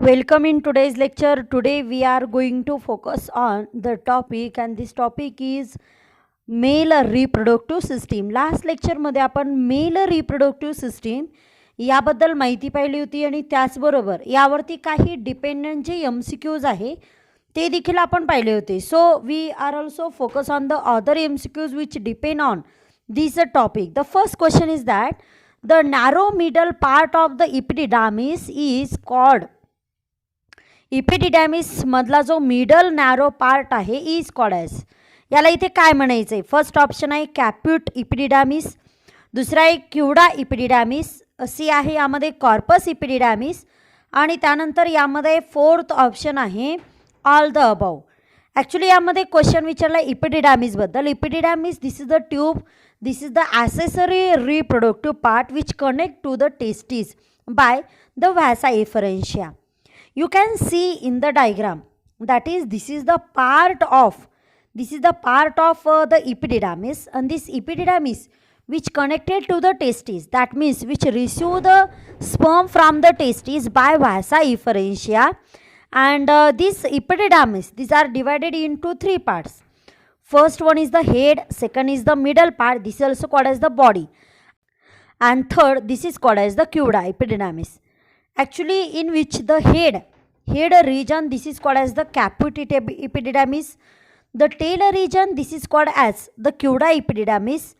Welcome in today's lecture. Today we are going to focus on the topic and this topic is male reproductive system. Last लेक्चरमध्ये आपण mail reproductive system याबद्दल माहिती पाहिली होती आणि त्याचबरोबर यावरती काही डिपेंडंट जे MCQs आहे ते देखील आपण पाहिले होते. So we are also focus on the other MCQs which depend on this topic. The first question is that the narrow middle part of the epididymis is called epididymis मधला जो middle narrow part आहे is called as. याला इथे काय म्हणायचं आहे? First option आहे कॅप्यूट इपिडिडामिस, दुसरा आहे क्युडा इपिडिडामिस, सी आहे यामध्ये कॉर्पस इपिडिडामिस आणि त्यानंतर यामध्ये फोर्थ ऑप्शन आहे ऑल द अबाव. ॲक्च्युली यामध्ये क्वेश्चन विचारला इपिडिडामिसबद्दल. Epididymis this is the tube. This is the accessory reproductive part which connect to the testes by the vasa efferentia. You can see in the diagram that is this is the part of the epididymis, and this epididymis which connected to the testes, that means which receive the sperm from the testes by vasa efferentia, and this epididymis, these are divided into three parts. First one is the head, second is the middle part, this is also called as the body, and third this is called as the cauda epididymis. Actually in which the head region this is called as the caput epididymis, the tail region this is called as the cauda epididymis,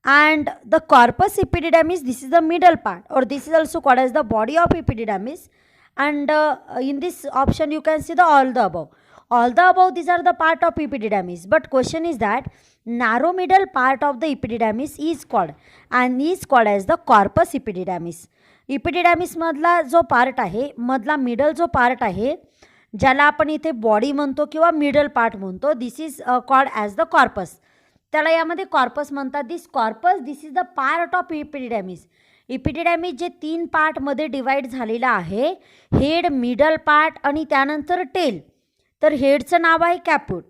and the corpus epididymis this is the middle part, or this is also called as the body of epididymis, and in this option you can see the all the above. All the above these are the part of epididymis, but question is that narrow middle part of the epididymis is called as the corpus epididymis. epididymis मधला जो part आहे, मधला middle जो part आहे ज्याला आपण इथे body म्हणतो किंवा मिडल पार्ट म्हणतो, this is called as the corpus. त्याला यामध्ये कॉर्पस म्हणतात. This corpus this is the part of epididymis. epididymis जे तीन पार्टमध्ये डिवाईड झालेला आहे, हेड, मिडल पार्ट आणि त्यानंतर टेल. तर हेडचं नाव आहे कॅप्यूट,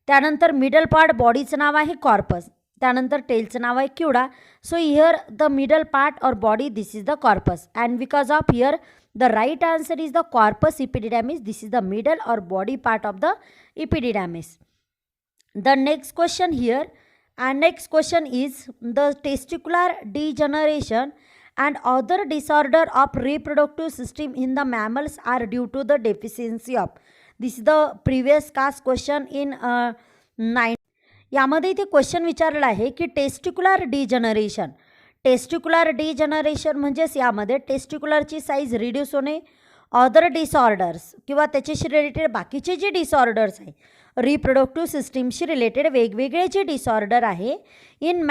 त्यानंतर मिडल पार्ट बॉडीचं नाव आहे कॉर्पस, त्यानंतर टेलचं नाव आहे cauda. So here the middle part or body this is the corpus, and because of here the right answer is the corpus epididymis. This is the middle or body part of the epididymis. The next question here, and next question is the testicular degeneration and other disorder of reproductive system in the mammals are due to the deficiency of. This is the previous cast question in 9. यामध्ये इथे question विचारलेला आहे की testicular degeneration म्हणजेच यामध्ये टेस्टिक्युलरची size reduce होणे, other disorders किंवा त्याच्याशी रिलेटेड बाकीचे जे डिसऑर्डर्स आहे, रिप्रोडक्टिव्ह सिस्टीमशी रिलेटेड वेगवेगळे जे डिसऑर्डर आहे इन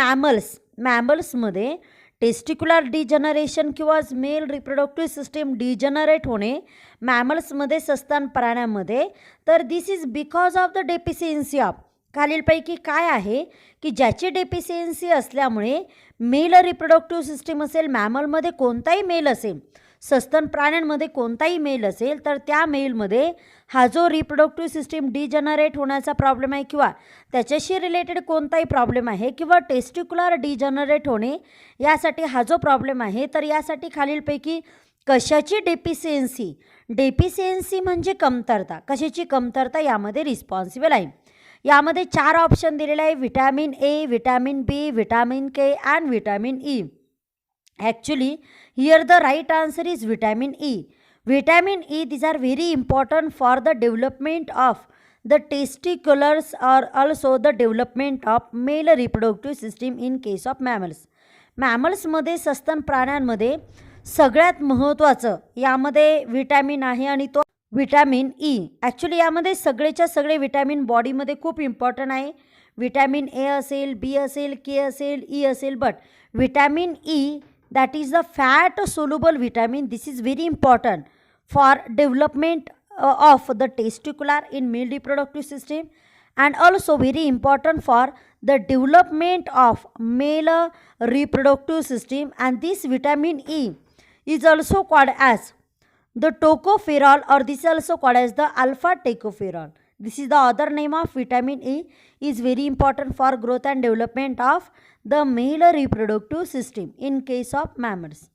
मॅमल्समध्ये टेस्टिक्युलर डिजनरेशन किंवा मेल रिप्रोडक्टिव्ह सिस्टीम डिजनरेट होणे मॅमल्समध्ये, सस्तन प्राण्यांमध्ये. तर this is because of the deficiency of. खालीलपैकी काय आहे की ज्याची डेफिशियन्सी असल्यामुळे मेल रिप्रोडक्टिव्ह सिस्टीम असेल, मॅमलमध्ये कोणताही मेल असेल, सस्तन प्राण्यांमध्ये कोणताही मेल असेल, तर त्या मेलमध्ये हा जो रिप्रोडक्टिव्ह सिस्टीम डिजनरेट होण्याचा प्रॉब्लेम आहे किंवा त्याच्याशी रिलेटेड कोणताही प्रॉब्लेम आहे किंवा टेस्टिक्युलर डिजनरेट होणे यासाठी हा जो प्रॉब्लेम आहे, तर यासाठी खालीलपैकी कशाची डेफिशियन्सी म्हणजे कमतरता, कशाची कमतरता यामध्ये रिस्पॉन्सिबल आहे. यामध्ये 4 ऑप्शन दिलेले आहे: vitamin A, vitamin B, vitamin K and vitamin E. Actually here the right answer is vitamin E. Vitamin E, these are very important for the development of the testiculars or also the development of male reproductive system in case of mammals. मॅमल्समध्ये, सस्तन प्राण्यांमध्ये सगळ्यात महत्त्वाचं यामध्ये vitamin आहे आणि तो vitamin E. Actually यामध्ये सगळेच्या सगळे विटॅमिन बॉडीमध्ये खूप इम्पॉर्टंट आहे. विटॅमिन ए असेल, बी असेल, के असेल, ई असेल, but vitamin E that is the fat soluble vitamin. This is very important for development of the testicular in male reproductive system, and also very important for the development of male reproductive system. And this vitamin E is also called as the tocopherol, or this is also called as the alpha tocopherol. This is the other name of vitamin E, is very important for growth and development of the male reproductive system in case of mammals.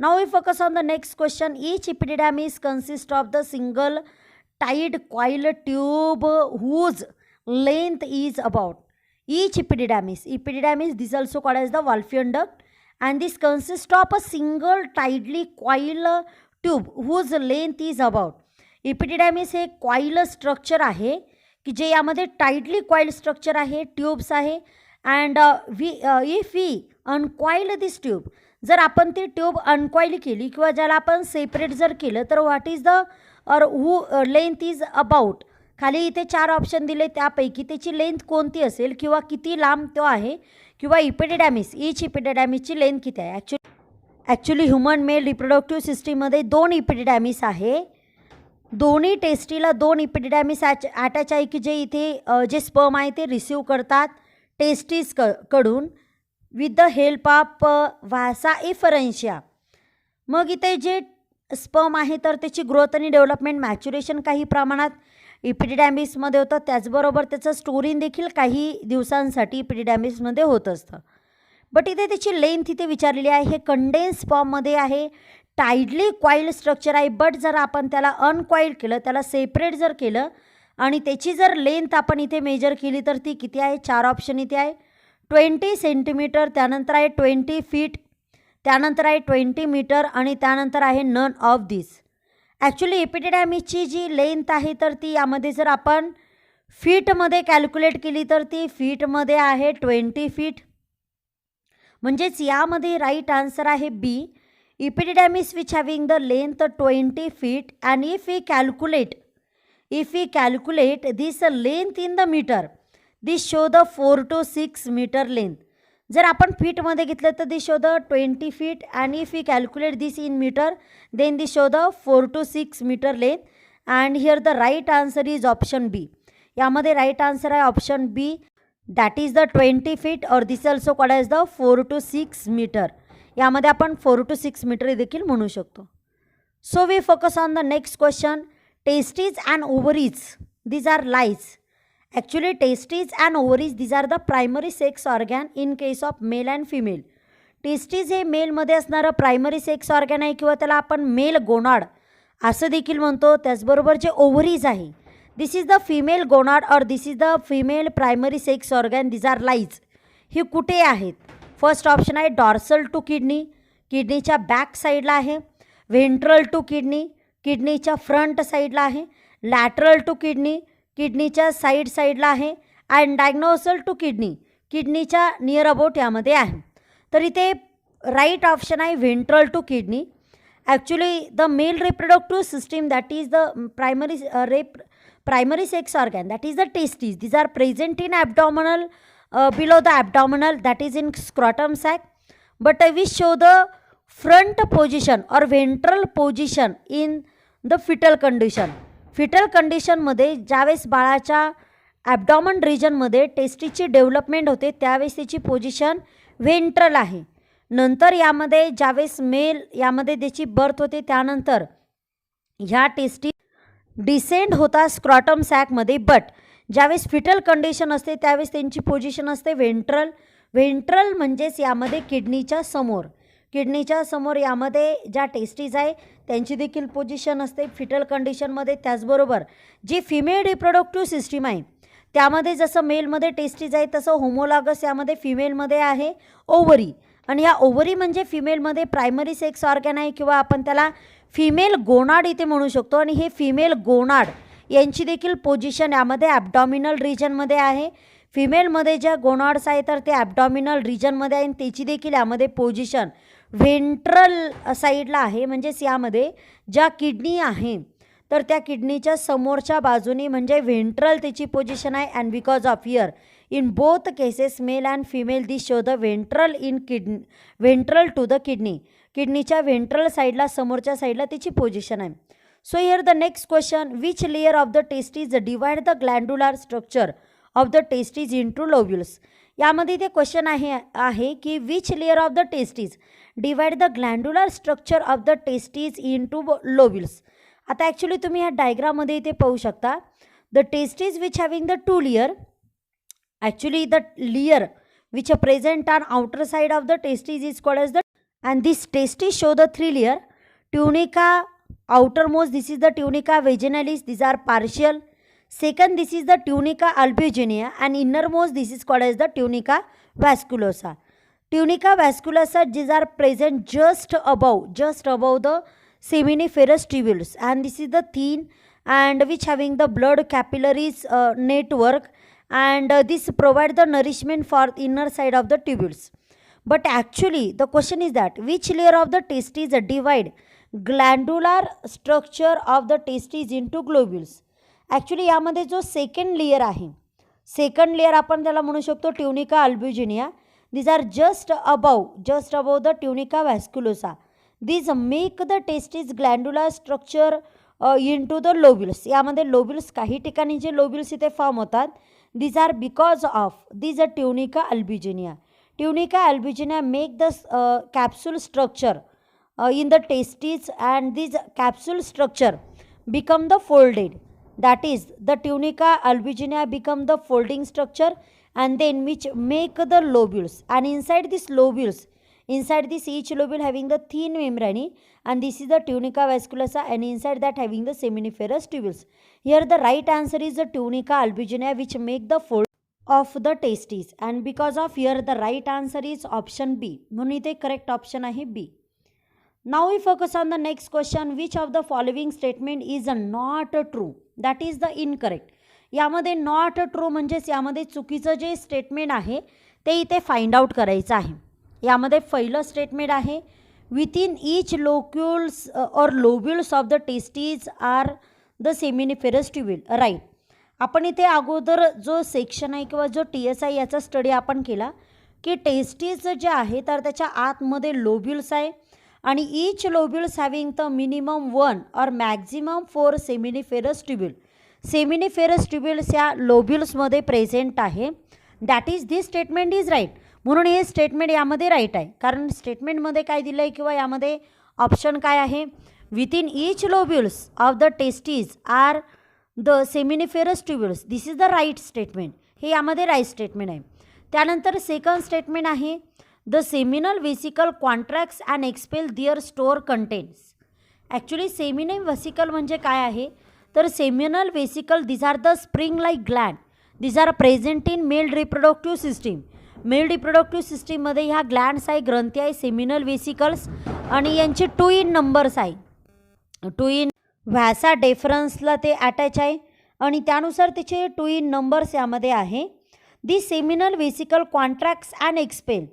Now we focus on the next question. Each epididymis consists of the single tied coil tube whose length is about. Each epididymis, this is also called as the Wolffian duct, and this consists of a single tightly coil tube whose length is about. epididymis हे coil structure आहे की जे यामध्ये tightly coil structure आहे, tubes आहे. And if we uncoil this tube, जर आपण ती ट्यूब अनकॉईल केली किंवा ज्याला आपण सेपरेट जर केलं तर व्हॉट इज द और हू लेंथ इज अबाउट. खाली इथे 4 ऑप्शन दिले, त्यापैकी त्याची लेंथ कोणती असेल किंवा किती लांब तो आहे किंवा इपिडिडॅमिस, ईच इपिडिडॅमिसची लेंथ किती आहे. ॲक्च्युली ह्युमन मेल रिप्रोडक्टिव्ह सिस्टीममध्ये 2 इपिडिडॅमिस आहे. दोन्ही टेस्टीला 2 इपिडिडॅमिस अटॅच आहे की जे इथे जे स्पर्म आहे ते रिसीव करतात टेस्टीज कडून विथ द हेल्प ऑफ व्हासा इफरन्शिया. मग इथे जे स्पर्म आहे तर त्याची ग्रोथ आणि डेव्हलपमेंट मॅच्युरेशन काही प्रमाणात इपिडिडॅमिसमध्ये होतं, त्याचबरोबर त्याचं स्टोरिंग देखील काही दिवसांसाठी इपिडिडॅमिसमध्ये होत असतं. बट इथे त्याची लेंथ इथे विचारलेली आहे. हे कंडेन्स फॉर्ममध्ये आहे, टाइटली कॉईल स्ट्रक्चर आहे. बट जर आपण त्याला अनकॉईल केलं, त्याला सेपरेट जर केलं आणि त्याची जर लेंथ आपण इथे मेजर केली तर ती किती आहे. 4 ऑप्शन इथे आहे. 20 सेंटीमीटर, त्यानंतर आहे 20 फीट, त्यानंतर आहे 20 मीटर आणि त्यानंतर आहे नन ऑफ दिस. ॲक्च्युली इपिडिडॅमिसची जी लेंथ आहे तर ती यामध्ये जर आपण फीटमध्ये कॅल्क्युलेट केली तर ती फीटमध्ये आहे 20 फीट. म्हणजेच यामध्ये राईट आन्सर आहे B, epididymis which having the length 20 feet. And if we calculate this length in the metre, this show the 4 to 6 metre length. जर आपण फीटमध्ये घेतलं तर this show the 20 feet. And if we calculate this in metre then this show the 4 to 6 metre length. And here the right answer is option B. यामध्ये right answer आहे option B, that is the 20 feet or this also called as the 4 to 6 metre. यामध्ये आपण 4 to 6 metre देखील म्हणू शकतो. So we focus on the next question. Testes and ovaries, these are lies. Actually testes and ovaries these are the primary sex organ in case of male and female. Testes हे मेलमध्ये असणारं primary sex organ आहे किंवा त्याला आपण mail gonad असं देखील म्हणतो. त्याचबरोबर जे ओव्हरीज आहे, this is the female gonad or this is the female primary sex organ, these are lies. ही कुठे आहेत. फर्स्ट ऑप्शन आहे डॉर्सल टू किडनी, किडनीच्या बॅक साईडला आहे. व्हेंट्रल टू किडनी, किडनीच्या फ्रंट साईडला आहे. लॅटरल टू किडनी, किडनीच्या साईडला आहे. अँड डायग्नोसल टू किडनी, किडनीच्या नियर अबाउट यामध्ये आहे. तर इथे राईट ऑप्शन आहे ventral to kidney. Actually the male reproductive system that is the primary sex organ that is the testes, these are present in abdominal below the abdominal, that is in scrotum sac, but we show the front position or ventral position in the fetal condition. fetal condition मध्ये ज्यावेळेस बाळाच्या ॲबडॉमन रिजनमध्ये टेस्टीची development होते त्यावेळेस त्याची position ventral आहे. नंतर यामध्ये ज्यावेळेस मेल यामध्ये त्याची बर्थ होते त्यानंतर ह्या टेस्टी डिसेंड होता स्क्रॉटम सॅकमध्ये. बट ज्यावेळेस फिटल कंडिशन असते त्यावेळेस त्यांची पोझिशन असते व्हेंट्रल. व्हेंट्रल म्हणजेच यामध्ये किडनीच्या समोर यामध्ये ज्या टेस्टीज आहे त्यांची देखील पोझिशन असते फिटल कंडिशनमध्ये. त्याचबरोबर जी फिमेल रिप्रोडक्टिव्ह सिस्टीम आहे त्यामध्ये जसं मेलमध्ये टेस्टीज आहे तसं होमोलॉगस यामध्ये फिमेलमध्ये आहे ओव्हरी. आणि या ओव्हरी म्हणजे फिमेलमध्ये प्रायमरी सेक्स ऑर्गॅन आहे किंवा आपण त्याला फिमेल गोनाड इथे म्हणू शकतो. आणि हे फिमेल गोनाड यांची देखील पोझिशन यामध्ये ॲबडॉमिनल रिजनमध्ये आहे. फिमेलमध्ये ज्या गोनाड्स आहे तर ते ॲबडॉमिनल रिजनमध्ये आहे आणि त्याची देखील यामध्ये पोझिशन व्हेंट्रल साईडला आहे. म्हणजेच यामध्ये ज्या किडनी आहे तर त्या किडनीच्या समोरच्या बाजूने म्हणजे व्हेंट्रल त्याची पोझिशन आहे. And because of here in both cases male and female this show the ventral to the kidney, किडनीच्या व्हेंट्रल साईडला समोरच्या साईडला त्याची पोझिशन आहे. So here the next question, which layer of the testes divide the glandular structure of the testes into lobules. यामध्ये ते question आहे की which layer of the testes divide the glandular structure of the testes into lobules. आता actually तुम्ही ह्या डायग्राममध्ये इथे पाहू शकता the testes which having the 2 layer, actually the layer which are present on outer side of the testes is called as the and these testes show the three layer. Tunica outermost, this is the tunica vaginalis, these are partial. Second, this is the tunica albuginea, and innermost this is called as the tunica vasculosa. Tunica vasculosa, these are present just above the seminiferous tubules, and this is the thin and which having the blood capillaries network, and this provide the nourishment for inner side of the tubules. But actually the question is that which layer of the testes divide glandular structure of the testes into globules. Actually यामध्ये जो second layer आहे, second layer आपण त्याला म्हणू शकतो tunica albuginea. These are just above the tunica vasculosa. These make the testis glandular structure into the lobules. यामध्ये lobules काही ठिकाणी जे लोब्युल्स इथे फॉर्म होतात, these are because of these tunica albuginea. Tunica albuginea make the capsule structure in the testes, and this capsule structure become the folded. That is, the tunica albuginea become the folding structure, and then which make the lobules, and inside this lobules, inside this each lobule having the thin membrane, and this is the tunica vasculosa, and inside that having the seminiferous tubules. Here the right answer is the tunica albuginea, which make the fold of the testes, and because of here the right answer is option B. म्हणून इथे correct option आहे B. Now we focus on the next question. Which of the following statement is not true? That is the incorrect. यामध्ये not true म्हणजेच यामध्ये चुकीचं जे statement आहे ते इथे फाइंड आउट करायचं आहे. यामध्ये पहिलं स्टेटमेंट आहे within each locules or lobules of the testes are the seminiferous tubule. Right. आपण इथे अगोदर जो सेक्शन आहे किंवा जो TSI याचा स्टडी आपण केला की टेस्टीज जे आहे तर त्याच्या आतमध्ये लोब्युल्स आहे, आणि each lobules having the minimum 1 और maximum 4 seminiferous tubule. Seminiferous tubules या लोब्युल्समध्ये प्रेझेंट आहे. That is this statement is right. म्हणून हे स्टेटमेंट यामध्ये राईट आहे, कारण स्टेटमेंटमध्ये काय दिलं आहे किंवा यामध्ये ऑप्शन काय आहे, within each lobules of the testes are the seminiferous tubules. This is the right statement. हे यामध्ये राईट स्टेटमेंट आहे. त्यानंतर सेकंड स्टेटमेंट आहे the seminal vesicle contracts and expel their store contents. Actually seminal vesicle म्हणजे काय आहे, तर seminal vesicle these are the spring like gland. These are present in male reproductive system. Male reproductive सिस्टीममध्ये ह्या glands आहे, ग्रंथी आहे, seminal vesicles, आणि यांचे 2 in नंबर्स आहे. 2 in व्हॅसा डेफरन्सला ते अटॅच आहे, आणि त्यानुसार त्याचे 2 in नंबर्स यामध्ये आहे. This seminal vesicle contracts and expel.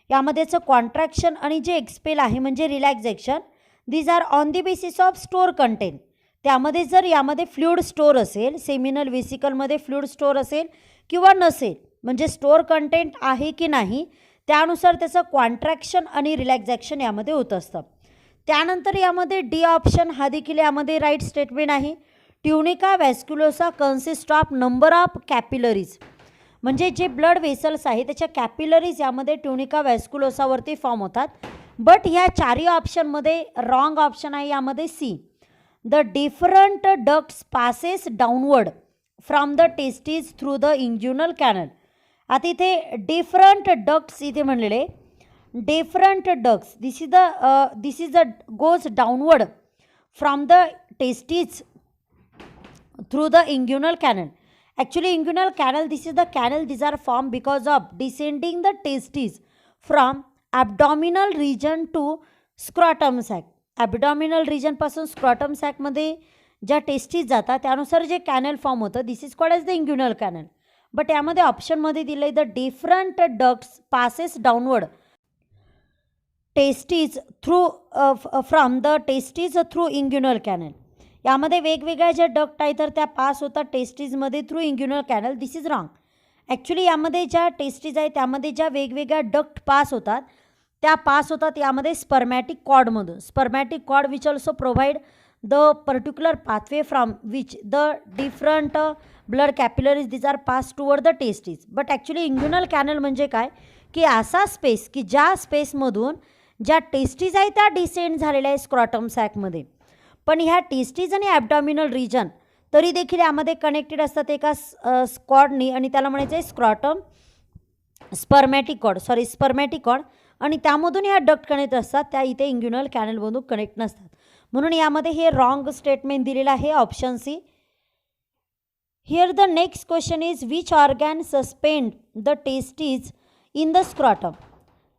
यामध्येचं कॉन्ट्रॅक्शन आणि जे एक्सपेल आहे म्हणजे relaxation, these are on the basis of store content. त्यामध्ये जर यामध्ये फ्लूइड स्टोअर असेल, सेमिनल वेसिकलमध्ये फ्लूइड स्टोअर असेल किंवा नसेल, म्हणजे स्टोअर कंटेंट आहे की नाही त्यानुसार त्याचं कॉन्ट्रॅक्शन आणि रिलॅक्झेशन यामध्ये होत असतं. त्यानंतर यामध्ये डी ऑप्शन हा देखील यामध्ये राईट स्टेटमेंट आहे. Tunica vasculosa consist of number of capillaries. म्हणजे जे ब्लड वेसल्स आहे त्याच्या कॅपिलरीज यामध्ये ट्युनिका व्हॅस्क्युलोसावरती फॉर्म होतात. बट ह्या चारही ऑप्शनमध्ये रॉंग ऑप्शन आहे यामध्ये C. The different ducts passes downward from the testes through the inguinal canal. आता इथे डिफरंट डक्ट्स इथे म्हणलेले, different ducts this is the goes downward from the testes through the inguinal canal. Actually, inguinal canal, this is the canal, these are formed because of descending the testes from abdominal region to scrotum sac. Abdominal region पासून scrotum sac मध्ये ज्या testes जातात त्यानुसार जे canal form होतं, this is called as the inguinal canal. But यामध्ये ऑप्शनमध्ये दिलं आहे the different ducts passes downward testes through from the testes through inguinal canal. यामध्ये वेगवेगळ्या ज्या डक्ट आहेत तर त्या पास होतात टेस्टीजमध्ये through inguinal canal. This is wrong. Actually यामध्ये ज्या टेस्टीज आहेत त्यामध्ये ज्या वेगवेगळ्या डक्ट पास होतात त्या पास होतात यामध्ये स्पर्मॅटिक कॉर्डमधून. Spermatic cord which also provide the particular pathway from which the different blood capillaries these are pass toward the testes. But actually inguinal canal म्हणजे काय की असा स्पेस की ज्या स्पेसमधून ज्या टेस्टीज आहेत त्या डिसेंड झालेल्या आहे स्क्रॉटम सॅकमध्ये. पण ह्या टेस्टीज आणि ॲब्डॉमिनल रिजन तरी देखील यामध्ये कनेक्टेड असतात एका स्कॉडनी, आणि त्याला म्हणायचं आहे स्क्रॉटम स्पर्मॅटिक कॉर्ड. आणि त्यामधून ह्या डक्ट कनेक्ट असतात, त्या इथे इंग्युनल कॅनलमधून कनेक्ट नसतात. म्हणून यामध्ये हे रॉंग स्टेटमेंट दिलेलं आहे, option C. Here the next question is which organ suspend the testes in the scrotum.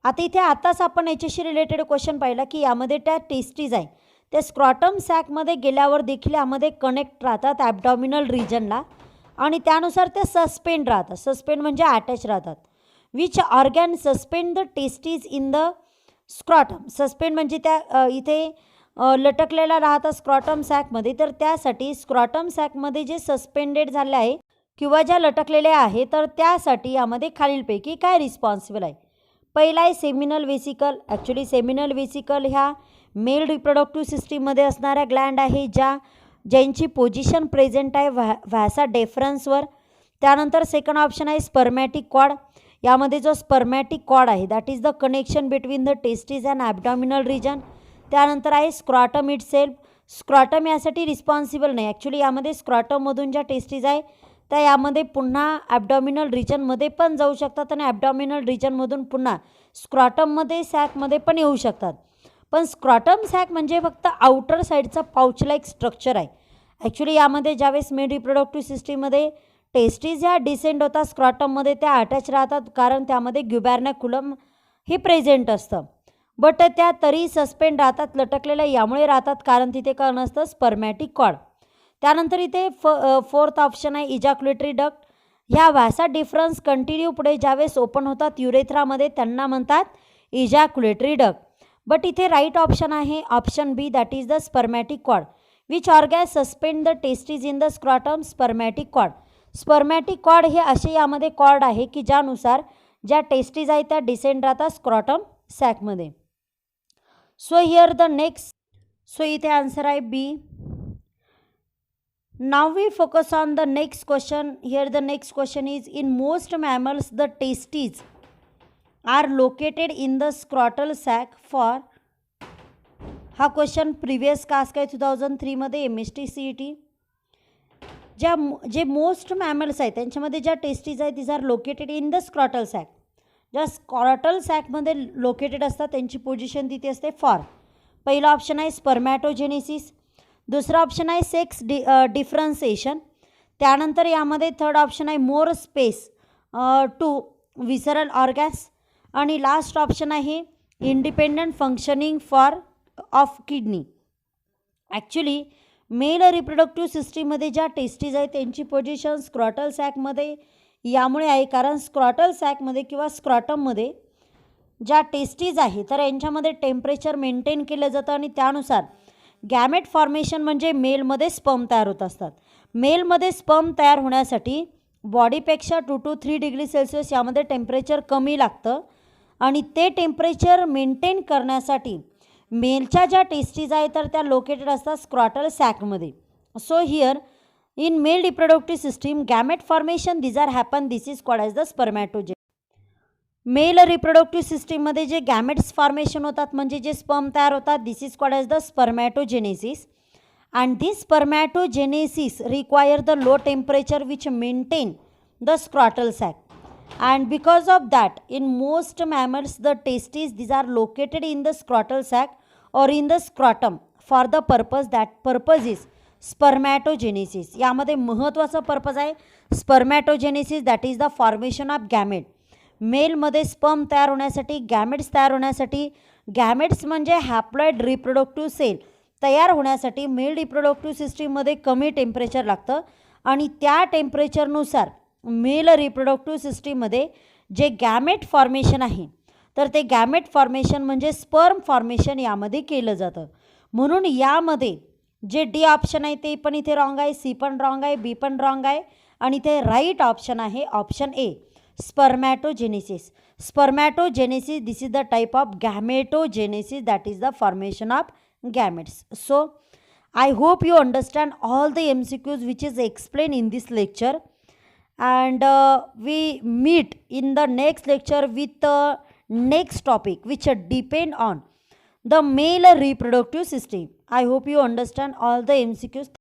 आता इथे आताच आपण याच्याशी रिलेटेड क्वेश्चन पाहिला की यामध्ये त्या टेस्टीज आहे त्या स्क्रॉटम सॅकमध्ये गेल्यावर देखील यामध्ये कनेक्ट राहतात ॲबडॉमिनल रिजनला आणि त्यानुसार ते सस्पेंड राहतात. सस्पेंड म्हणजे अटॅच राहतात. Which organ suspend the testes in the scrotum. Suspend म्हणजे त्या इथे लटकलेला राहतात स्क्रॉटम सॅकमध्ये, तर त्यासाठी स्क्रॉटम सॅकमध्ये जे सस्पेंडेड झाले आहे किंवा ज्या लटकलेल्या आहे तर त्यासाठी यामध्ये खालीलपैकी काय रिस्पॉन्सिबल आहे. पहिला आहे seminal vesicle. Actually seminal vesicle ह्या मेल रिप्रोडक्टिव्ह सिस्टीममध्ये असणाऱ्या ग्लँड आहे ज्यांची पोझिशन प्रेझेंट आहे व्हॅसा डेफरन्सवर. त्यानंतर सेकंड ऑप्शन आहे स्पर्मॅटिक कॉर्ड. यामध्ये जो स्पर्मॅटिक कॉर्ड आहे that is the connection between the testes and abdominal region. त्यानंतर आहे स्क्रॉटम इट सेल्फ. स्क्रॉटम यासाठी रिस्पॉन्सिबल नाही. ॲक्च्युली यामध्ये स्क्रॉटममधून ज्या टेस्टीज आहे त्या यामध्ये पुन्हा ॲबडॉमिनल रिजनमध्ये पण जाऊ शकतात आणि ॲबडॉमिनल रिजनमधून पुन्हा स्क्रॉटममध्ये सॅकमध्ये पण येऊ शकतात. पण स्क्रॉटम सॅक म्हणजे फक्त आउटर साईडचा पाउच लाईक स्ट्रक्चर आहे. ॲक्च्युली यामध्ये ज्यावेळेस मेल रिप्रोडक्टिव्ह सिस्टीममध्ये टेस्टीज ह्या डिसेंड होतात स्क्रॉटममध्ये त्या अटॅच राहतात कारण त्यामध्ये ग्युबॅर्नॅक्युलम हे प्रेझेंट असतं. बट त्या तरी सस्पेंड राहतात, लटकलेल्या यामुळे राहतात कारण तिथे काय नसतं स्पर्मॅटिक कॉर्ड. त्यानंतर इथे फोर्थ ऑप्शन आहे इजॅक्युलेटरी डक्ट. ह्या व्हॅसा डिफरन्स कंटिन्यू पुढे ज्यावेळेस ओपन होतात युरेथ्रामध्ये त्यांना म्हणतात इजॅक्युलेटरी डक्ट. बट इथे राईट ऑप्शन आहे option B that is the spermatic cord. Which organ suspend the testes in the scrotum. Spermatic cord. Spermatic cord हे असे यामध्ये कॉर्ड आहे की ज्यानुसार ज्या टेस्टीज आहेत त्या डिसेंड राहतात स्क्रॉटम सॅकमध्ये. So here the next, so इथे आन्सर आहे B. Now we focus on the next question. Here the next question is in most mammals the testes are located in the scrotal sac for. हा question previous cast आहे 2003 मध्ये MST CET. जे most mammals आहेत त्यांच्यामध्ये ज्या testes आहेत this are located in the scrotal sac. ज्या scrotal सॅकमध्ये लोकेटेड असतात त्यांची पोझिशन तिथे असते फॉर. पहिला ऑप्शन आहे स्पर्मॅटोजेनेसिस. दुसरा ऑप्शन आहे सेक्स डिफरन्सिएशन. त्यानंतर यामध्ये थर्ड ऑप्शन आहे मोर स्पेस टू विसरल ऑर्गॅन्स. आणि लास्ट ऑप्शन आहे independent functioning for of kidney. Actually mail reproductive सिस्टीममध्ये ज्या टेस्टीज आहेत त्यांची पोझिशन स्क्रॉटल सॅकमध्ये यामुळे आहे कारण स्क्रॉटल सॅकमध्ये किंवा स्क्रॉटममध्ये ज्या टेस्टीज आहे तर यांच्यामध्ये टेम्परेचर मेंटेन केलं जातं आणि त्यानुसार गॅमेट फॉर्मेशन म्हणजे मेलमध्ये स्पर्म तयार होत असतात. मेलमध्ये स्पर्म तयार होण्यासाठी बॉडीपेक्षा 2 to 3 डिग्री सेल्सिअस यामध्ये टेम्परेचर कमी लागतं आणि ते टेम्परेचर मेंटेन करण्यासाठी मेलच्या ज्या टेस्टीज आहेत तर त्या लोकेटेड असतात स्क्रॉटल सॅकमध्ये. So here in male reproductive system gamete formation this are happen this is called as the spermatogenesis. Male reproductive सिस्टीममध्ये जे गॅमेट्स फॉर्मेशन होतात म्हणजे जे स्पर्म तयार होतात this is called as the spermatogenesis. And this spermatogenesis require the low temperature which maintain the scrotal sac. And because of that in most mammals the testes this are located in the scrotal sac or in the scrotum for the purpose that purpose is spermatogenesis. यामध्ये महत्त्वाचा purpose आहे spermatogenesis that is the formation of gamete. मेलमध्ये sperm तयार होण्यासाठी gametes तयार होण्यासाठी gametes म्हणजे haploid reproductive sale तयार होण्यासाठी मेल रिप्रोडक्टिव्ह सिस्टीममध्ये कमी टेम्परेचर लागतं आणि त्या टेम्परेचरनुसार मेल रिप्रोडक्टिव्ह सिस्टीममध्ये जे गॅमेट फॉर्मेशन आहे तर ते गॅमेट फॉर्मेशन म्हणजे स्पर्म फॉर्मेशन यामध्ये केलं जातं. म्हणून यामध्ये जे डी ऑप्शन आहे ते पण इथे रॉंग आहे, सी पण रॉंग आहे, बी पण रॉंग आहे आणि इथे राईट ऑप्शन आहे option A spermatogenesis. Spermatogenesis, this is the type of gametogenesis that is the formation of gametes. So I hope you understand all the MCQs which is explained in this lecture and we meet in the next lecture with the next topic which depend on the male reproductive system. I hope you understand all the MCQs.